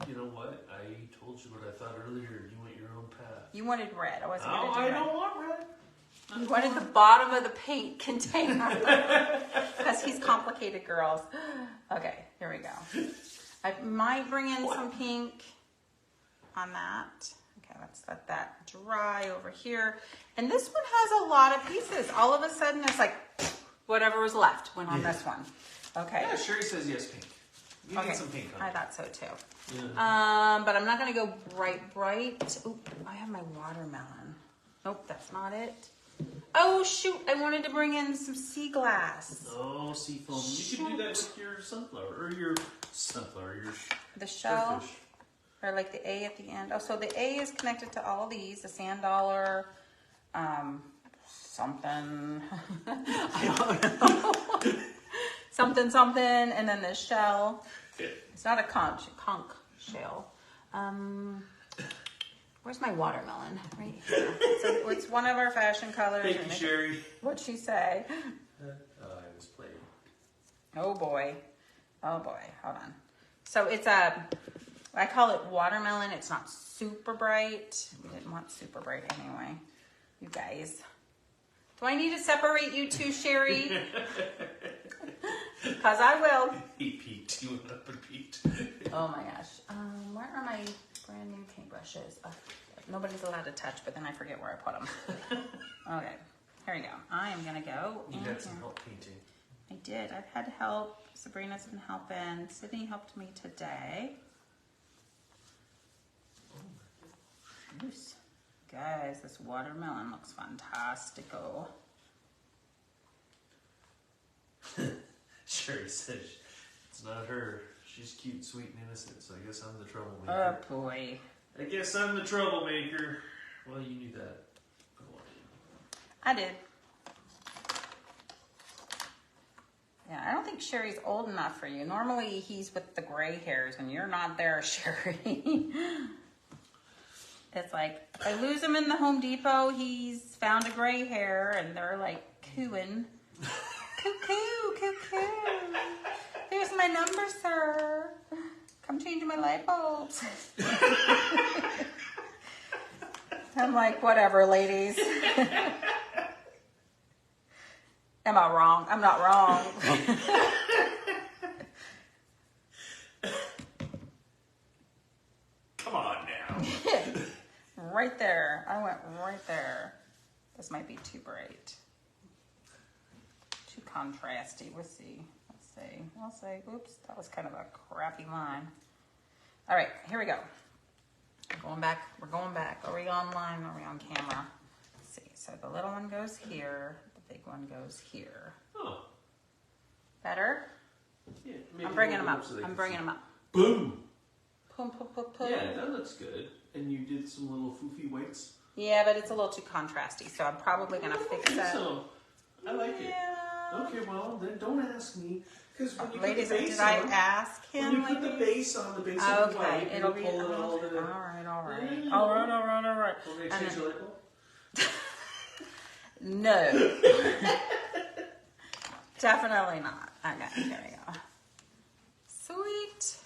You know what? I told you what I thought earlier. You went your own path. You wanted red. I wasn't going to do I red. don't want red. You wanted the bottom of the paint container. Because he's complicated, girls. Okay, here we go. I might bring in some pink on that. Okay, let's let that dry over here. And this one has a lot of pieces. All of a sudden, it's like whatever was left went on this one. Okay. Yeah, Sherry says yes, pink. You need some pink on it. I thought so too. Yeah. But I'm not going to go bright. Oop, I have my watermelon. Nope, that's not it. Oh, shoot. I wanted to bring in some sea glass. Oh, sea foam. You can do that with your sunflower. Or your sunflower. The shell. Starfish. Or like the A at the end. Oh, so the A is connected to all of these. The sand dollar. Something. I don't know. something. And then the shell. It's not a conch shell. Where's my watermelon? Right here. So it's one of our fashion colors. Thank you, Sherry. What'd she say? I was playing. Oh boy. Hold on. So it's I call it watermelon. It's not super bright. We didn't want super bright anyway. You guys. Do I need to separate you two, Sherry? Because I will. He peeked. He went up and peeked. Oh my gosh. Where are my brand new paintbrushes? Nobody's allowed to touch, but then I forget where I put them. Okay. Here we go. I am going to go. You had some help painting. I did. I've had help. Sabrina's been helping. Sydney helped me today. Oops. Guys, this watermelon looks fantastical. Sherry says it's not her. She's cute, sweet, and innocent, so I guess I'm the troublemaker. Oh boy. I guess I'm the troublemaker. Well, you knew that. I did. Yeah, I don't think Sherry's old enough for you. Normally he's with the gray hairs and you're not there, Sherry. It's like, if I lose him in the Home Depot, he's found a gray hair and they're like cooing. Cuckoo. Here's my number, sir. Come I'm changing my light bulbs. I'm like, whatever, ladies. Am I wrong? I'm not wrong. Come on now. Right there. I went right there. This might be too bright. Too contrasty. We'll see. Let's see. I'll say, oops, that was kind of a crappy line. All right, here we go. We're going back. We're going back. Are we online? Are we on camera? Let's see. So the little one goes here. The big one goes here. Oh. Better? Yeah, I'm bringing them up. I'm bringing them up. Boom. Boom, boom, boom, boom. Yeah, that looks good. And you did some little foofy weights. Yeah, but it's a little too contrasty, so I'm probably going to fix that. So, I like it. Yeah. Okay, well, then don't ask me. Because when you Ladies, put the base did I on, ask him? when you put the base on, the base of the Okay, light, it'll be pull it all to the... all right. All right. Want me to change the light bulb? No. Definitely not. Okay, here we go. Sweet.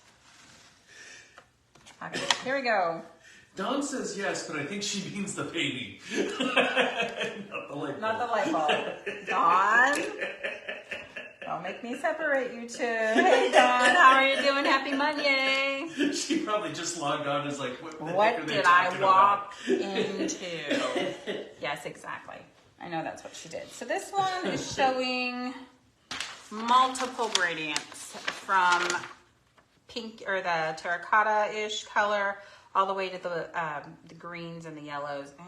Okay, here we go. Dawn says yes, but I think she means the painting. Not the light bulb. Not the light bulb. Dawn. Don't make me separate you two. Hey, Dawn, how are you doing? Happy Monday. She probably just logged on and is like, what did I walk into? Yes, exactly. I know that's what she did. So this one is showing multiple gradients from pink or the terracotta-ish color all the way to the greens and the yellows. I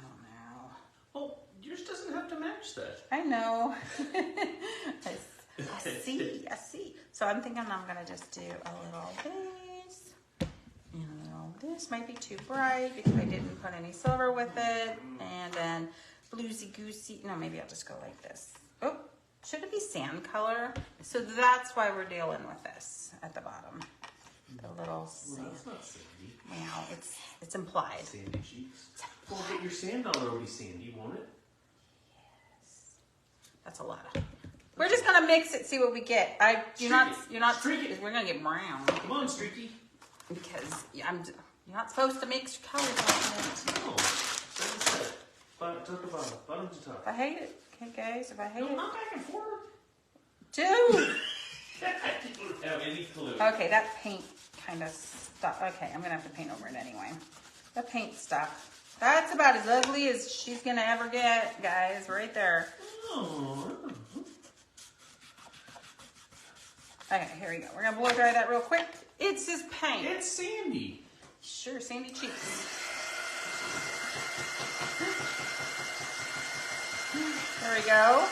don't know. Well, yours doesn't have to match that. I know. I see. So I'm thinking I'm going to just do a little this. And a little this. Might be too bright because I didn't put any silver with it. And then bluesy goosey. No, maybe I'll just go like this. Oh, should it be sand color? So that's why we're dealing with this at the bottom. The little sand. Well, that's not sandy. Well, it's implied. Sandy cheeks. Well, but your sand dollar will be sandy, won't it? Yes. That's a lot of. We're just gonna mix it, see what we get. You're not. Streak it. We're gonna get brown. Come on, Streaky. Because you're not supposed to mix colors like that. No. Like I said, top to bottom, bottom to top. If I hate it, okay, guys. If I hate it, not back and forth. Dude. I don't have any clue. Okay, that paint kind of stuff. Okay, I'm gonna have to paint over it anyway. The paint stuff. That's about as ugly as she's gonna ever get, guys. Right there. Oh. Okay, here we go. We're gonna blow dry that real quick. It's just paint. It's sandy. Sure, sandy cheeks. There we go.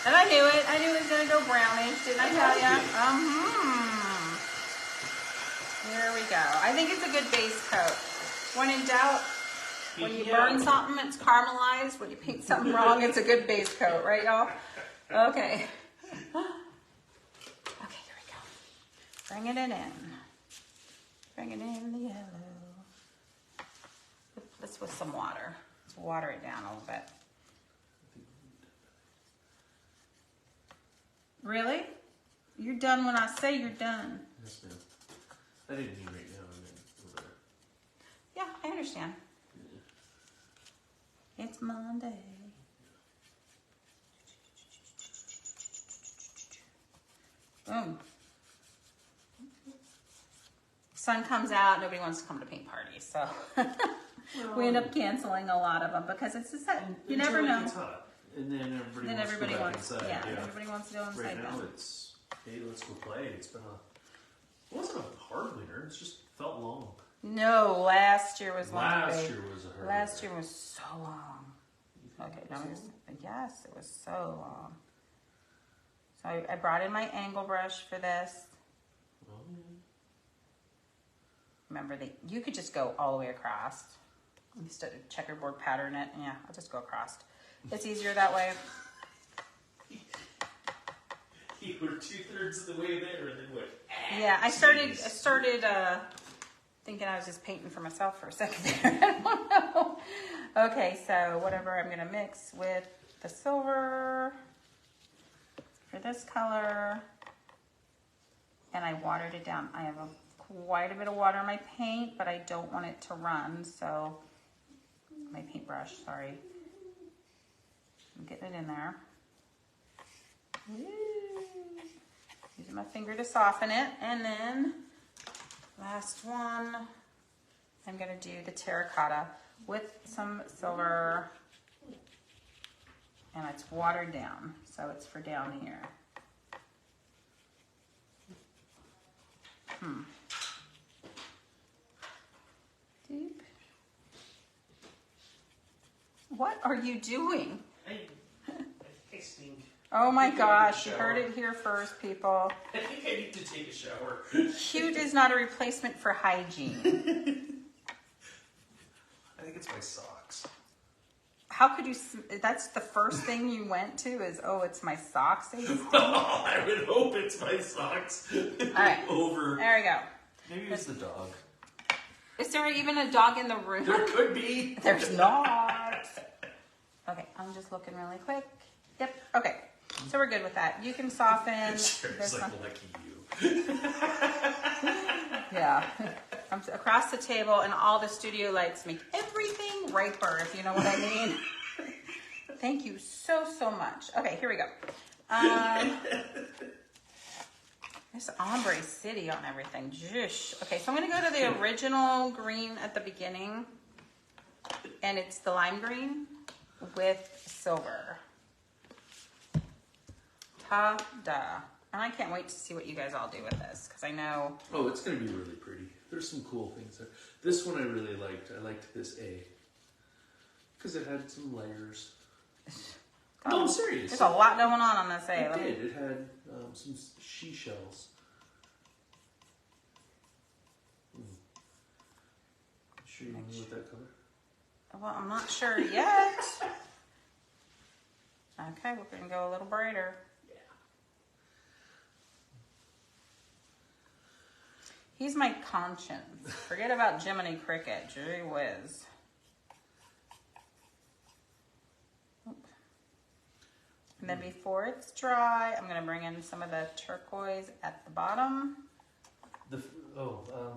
And I knew it. I knew it was gonna go brownish. Didn't I tell you? Here we go. I think it's a good base coat. When in doubt, when you burn something, it's caramelized. When you paint something wrong, it's a good base coat, right, y'all? Okay. Okay, here we go. Bringing it in. Bringing in the yellow. Let's with some water. Let's water it down a little bit. Really? You're done when I say you're done. Yes, ma'am. I didn't mean right now. I meant over there. Yeah, I understand. Yeah. It's Monday. Boom. Sun comes out, nobody wants to come to paint parties, so we end up canceling a lot of them because it's a set. You never know. It's hot. And then everybody wants to go back inside. Yeah, everybody wants to go inside. Right now it's, hey, let's go play. It wasn't a hard winter. It just felt long. No, last year was long. Last year was a hard Last winter. year was so long. Okay, now yes, it was so long. So I brought in my angle brush for this. Oh, yeah. Remember, you could just go all the way across instead of checkerboard pattern it. Yeah, I'll just go across. It's easier that way. You were 2/3 of the way there, and then what? Yeah, I started thinking I was just painting for myself for a second there. I don't know. Okay, so whatever I'm gonna mix with the silver for this color. and I watered it down. I have quite a bit of water in my paint, but I don't want it to run, so my paintbrush, sorry. I'm getting it in there. Woo. Using my finger to soften it, and then last one, I'm gonna do the terracotta with some silver, and it's watered down, so it's for down here. Deep. What are you doing? I stink. Oh my gosh, you heard it here first, people. I think I need to take a shower. Cute is not a replacement for hygiene. I think it's my socks. How could you, that's the first thing you went to is, oh, it's my socks. I would hope it's my socks. All right. Over. There we go. Maybe it's the dog. Is there even a dog in the room? There could be. There's not. Okay, I'm just looking really quick. Yep, okay. So we're good with that. You can soften. It's this like one. lucky you. Yeah. I'm across the table, and all the studio lights make everything riper, if you know what I mean. Thank you so, so much. Okay, here we go. This ombre city on everything. Zhush. Okay, so I'm going to go to the original green at the beginning, and it's the lime green with silver. Ta-da. And I can't wait to see what you guys all do with this, because I know... Oh, it's going to be really pretty. There's some cool things there. This one I really liked. I liked this A. Because it had some layers. No, I'm serious. There's a lot going on this A. It did. It had some seashells. Sure you knew with that color? Well, I'm not sure yet. Okay, we're going to go a little brighter. Yeah. He's my conscience. Forget about Jiminy Cricket. Gee whiz. And then before it's dry, I'm going to bring in some of the turquoise at the bottom.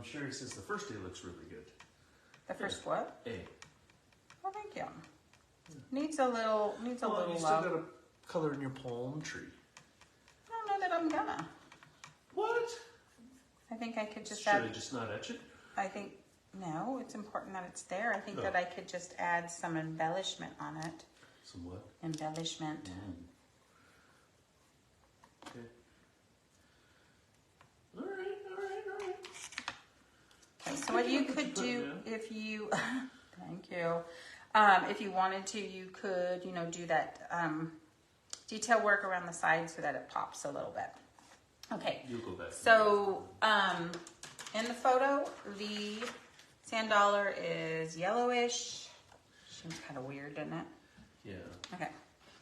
Sherry says the first A looks really good. The first what? A. Oh, thank you. Needs a little You still love. got a color in your palm tree. I don't know that I'm gonna. What? I think I could just Should add. I just not etch it? I think no. It's important that it's there. I think that I could just add some embellishment on it. Some what? Embellishment. Okay. All right. Okay, so what you could do if you, thank you, if you wanted to, you could, do that detail work around the side so that it pops a little bit. Okay. You'll go back. So in the photo, the sand dollar is yellowish. Seems kind of weird, doesn't it? Yeah. Okay.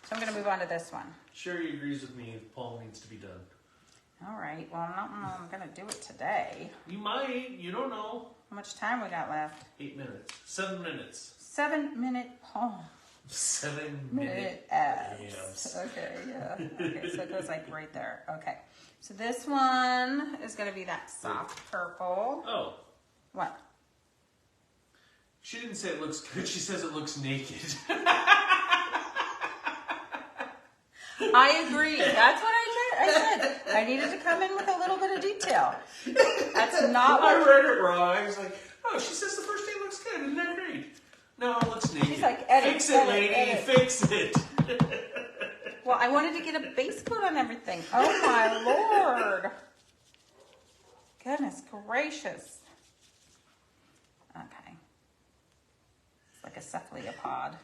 So I'm going to move on to this one. Sherry agrees with me. Palm needs to be done. All right. Well, I'm going to do it today. You might. You don't know. How much time we got left? 8 minutes. 7 minutes. 7-minute palm. 7 minute abs. Okay, yeah. Okay, so it goes like right there. Okay. So this one is going to be that soft purple. Oh. What? She didn't say it looks good. She says it looks naked. I agree. That's what I said. I needed to come in with a little bit of detail. That's not what... I read it wrong. I was like, oh, she says the first day looks good. Isn't that great? No, it looks naked. She's like, edit, fix it, lady. edit. Fix it. Well, I wanted to get a base coat on everything. Oh, my Lord. Goodness gracious. Okay. It's like a cephalopod.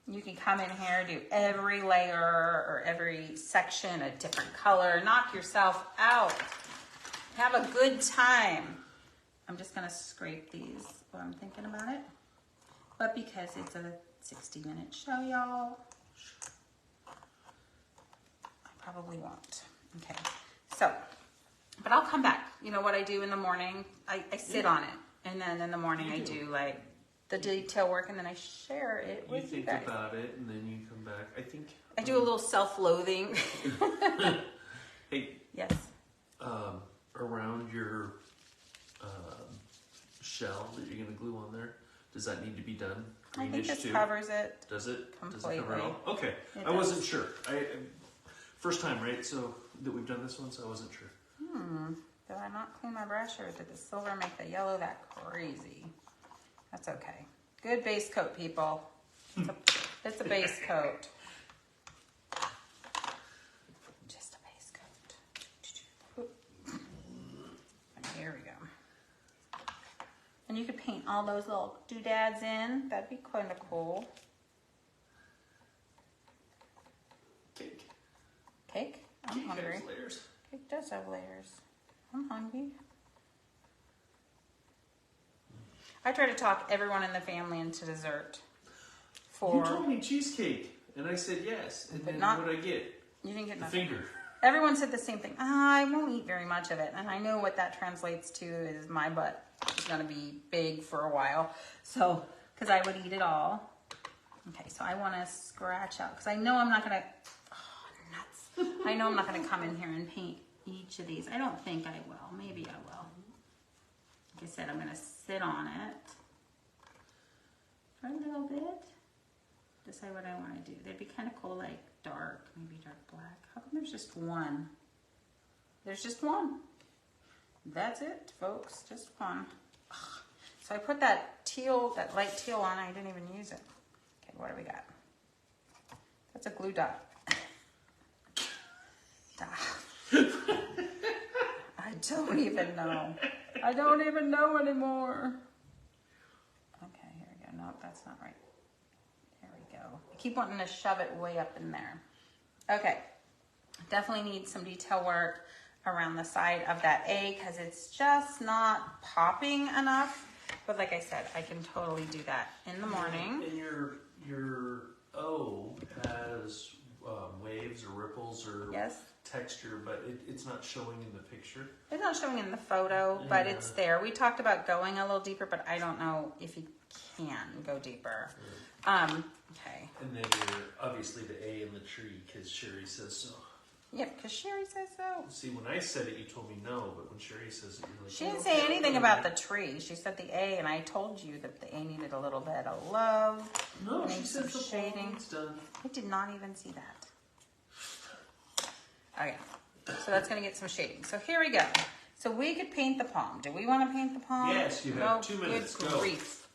You can come in here, do every layer or every section a different color. Knock yourself out. Have a good time. I'm just going to scrape these while I'm thinking about it. But because it's a 60-minute show, y'all, I probably won't. Okay. So, but I'll come back. You know what I do in the morning? I sit on it. And then in the morning I do like the detail work, and then I share it with you guys. You think about it, and then you come back. I think... I do a little self-loathing. Hey. Yes. around your shell that you're gonna glue on there? Does that need to be done? I think this too? covers it. Does it? Completely. Does it cover it all? Okay. I wasn't sure. First time, right? So that we've done this one, so I wasn't sure. Did I not clean my brush, or did the silver make the yellow that crazy? That's okay. Good base coat, people. It's a base coat. Just a base coat. Here we go. And you could paint all those little doodads in. That'd be kind of cool. Cake. Cake? I'm Cake hungry. has layers. Cake does have layers. I'm hungry. I try to talk everyone in the family into dessert. You told me cheesecake, and I said yes. And then what did I get? You didn't get the nothing. finger. Everyone said the same thing. I won't eat very much of it. And I know what that translates to is my butt is going to be big for a while. So, because I would eat it all. Okay, so I want to scratch out. Because I know I'm not going to... Oh, nuts. I know I'm not going to come in here and paint each of these. I don't think I will. Maybe I will. Like I said, I'm going to sit on it for a little bit. Decide what I want to do. They'd be kind of cool, like dark, maybe dark black. How come there's just one? There's just one. That's it, folks. Just one. Ugh. So I put that teal, that light teal on. I didn't even use it. Okay, what do we got? That's a glue dot. I don't even know. I don't even know anymore. Okay, here we go. Nope, that's not right. There we go. I keep wanting to shove it way up in there. Okay, definitely need some detail work around the side of that A because it's just not popping enough. But like I said, I can totally do that in the morning. And your O has waves or ripples or texture, but it's not showing in the picture. It's not showing in the photo, but it's there. We talked about going a little deeper, but I don't know if you can go deeper. Okay. And then obviously the A in the tree because Sherry says so. Yep, because Sherry says so. See, when I said it, you told me no, but when Sherry says it, you're like, she didn't say anything about the tree. She said the A, and I told you that the A needed a little bit of love. No, she said the shading. It's done. I did not even see that. Okay, so that's going to get some shading. So here we go. So we could paint the palm. Do we want to paint the palm? Yes, you have 2 minutes. Good go. Grief.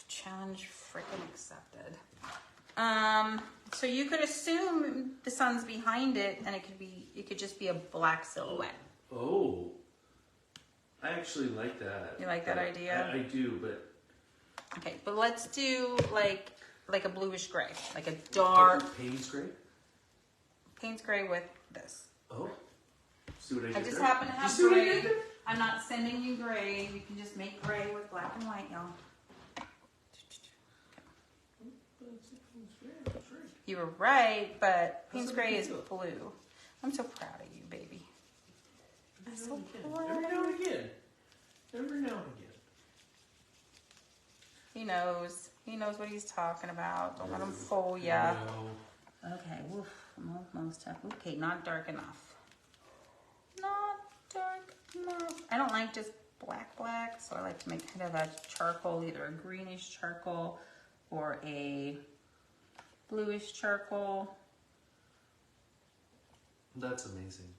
Challenge freaking accepted. So you could assume the sun's behind it, and it could just be a black silhouette. Oh, I actually like that. You like that idea? I do, but okay. But let's do like a bluish gray, like a dark Payne's gray. Payne's gray with this. Oh, see what I did I just there? happen to have gray. I'm not sending you gray. You can just make gray with black and white, y'all. You were right, but Payne's gray is blue. I'm so proud of you, baby. I'm so proud. Every now and again. Every now and again. He knows. He knows what he's talking about. Don't let him fool ya. No. Okay, woof, I'm almost up. Okay, not dark enough. Not dark enough. I don't like just black, so I like to make kind of a charcoal, either a greenish charcoal or a bluish charcoal. That's amazing.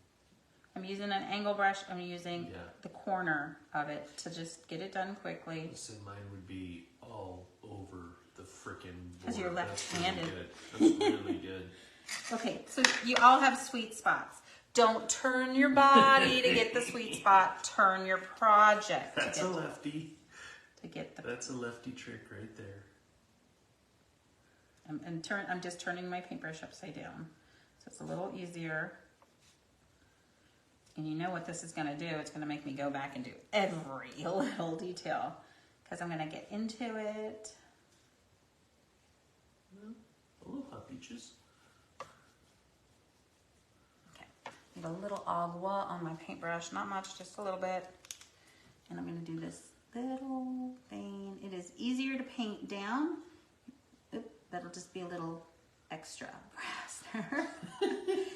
I'm using an angle brush. I'm using the corner of it to just get it done quickly. Listen, mine would be all over the frickin' board. Because you're left-handed. That's really good. Okay, so you all have sweet spots. Don't turn your body to get the sweet spot. Turn your project. That's a lefty. To get the. That's a lefty trick right there. I'm just turning my paintbrush upside down, so it's a little easier. And you know what this is going to do? It's going to make me go back and do every little detail because I'm going to get into it. Aloha Beaches. Okay, need a little agua on my paintbrush, not much, just a little bit. And I'm going to do this little thing. It is easier to paint down. Oop, that'll just be a little extra grass there.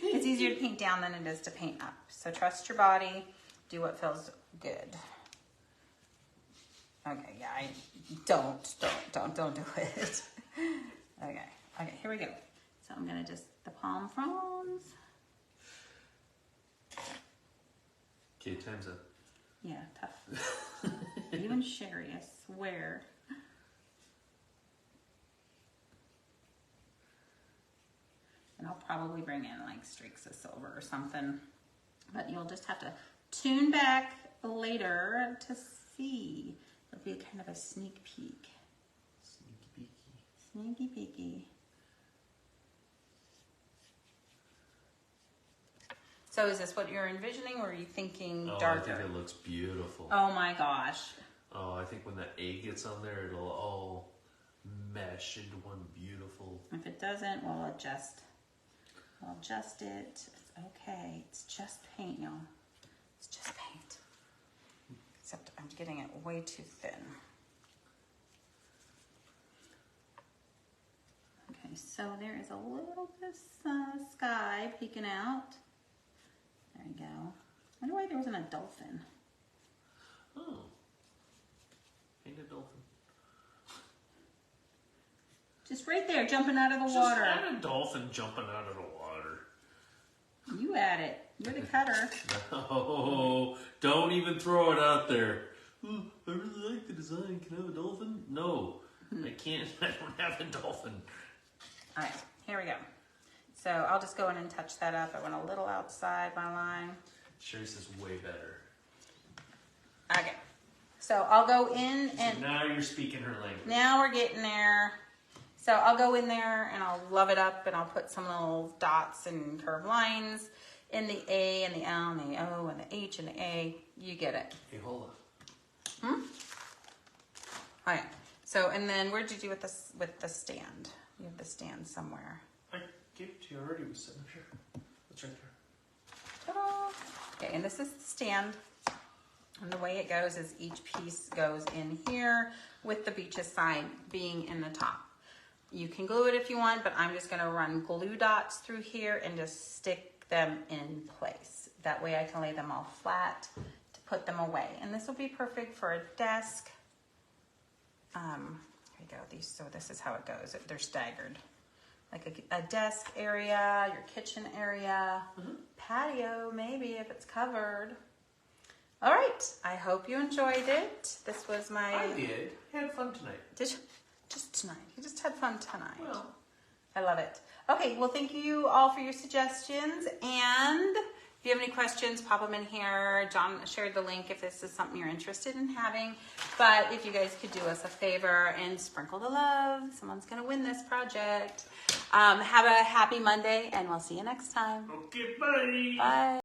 It's easier to paint down than it is to paint up. So trust your body. Do what feels good. Okay, yeah, don't do it. Okay, here we go. So I'm gonna just, the palm fronds. Okay, time's up. Yeah, tough. Even Sherry, I swear. And I'll probably bring in like streaks of silver or something. But you'll just have to tune back later to see. It'll be kind of a sneak peek. Sneaky peeky. Sneaky peeky. So is this what you're envisioning, or are you thinking darker? I think it looks beautiful. Oh my gosh. Oh, I think when that A gets on there, it'll all mesh into one beautiful. If it doesn't, we'll adjust. We'll adjust it. It's okay. It's just paint, y'all. It's just paint. Except I'm getting it way too thin. Okay, so there is a little bit of sky peeking out. There you go. I wonder why there wasn't a dolphin. Oh. Ain't a dolphin. Just right there, jumping out of the water. Just add a dolphin jumping out of the water. You add it. You're the cutter. No, don't even throw it out there. Oh, I really like the design. Can I have a dolphin? No, I can't. I don't have a dolphin. All right, here we go. So I'll just go in and touch that up. I went a little outside my line. Sherry says way better. Okay, so I'll go in and... So now you're speaking her language. Now we're getting there. So I'll go in there and I'll love it up and I'll put some little dots and curved lines in the A and the L and the O and the H and the A. You get it. Hey, hold on. Oh yeah. So, and then where'd you do with the stand? You have the stand somewhere. I gave it to you already. It was sitting here. It's right there. Ta-da. Okay, and this is the stand. And the way it goes is each piece goes in here with the beaches side being in the top. You can glue it if you want, but I'm just gonna run glue dots through here and just stick them in place. That way I can lay them all flat to put them away. And this will be perfect for a desk. Here you go, so this is how it goes. They're staggered. Like a desk area, your kitchen area, patio maybe if it's covered. All right, I hope you enjoyed it. This was my... I did. I had fun tonight. Did you? Just tonight. You just had fun tonight. Well. I love it. Okay, well, thank you all for your suggestions. And if you have any questions, pop them in here. John shared the link if this is something you're interested in having. But if you guys could do us a favor and sprinkle the love, someone's going to win this project. Have a happy Monday, and we'll see you next time. Okay, bye. Bye.